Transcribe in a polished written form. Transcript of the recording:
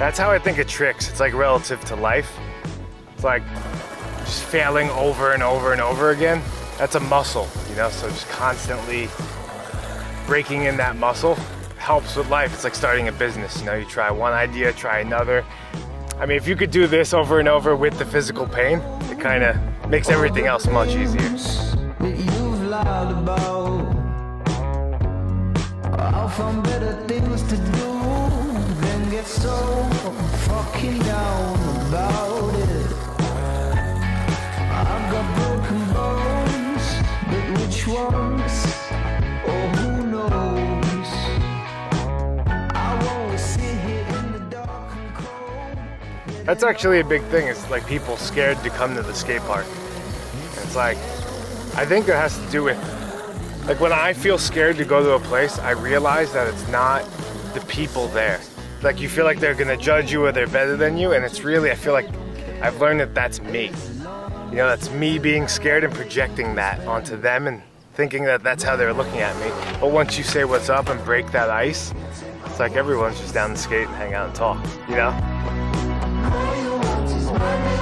That's how I think of tricks. It's like relative to life. It's like just failing over and over and over again. That's a muscle, you know? So just constantly breaking in that muscle helps with life. It's like starting a business, you know? You try one idea, try another. I mean, if you could do this over and over with the physical pain, it kind of makes everything else much easier. That you've lied about. I'll find better things to do than get so fucking down about it. I've got broken bones, but which ones? Oh, who knows? I won't sit here in the dark and cold. That's actually a big thing. It's like people scared to come to the skate park. And it's like, I think it has to do with, like when I feel scared to go to a place, I realize that it's not the people there. Like you feel like they're gonna judge you or they're better than you, and it's really, I feel like I've learned that that's me. You know, that's me being scared and projecting that onto them and thinking that that's how they're looking at me. But once you say what's up and break that ice, it's like everyone's just down to skate and hang out and talk, you know? All you want is my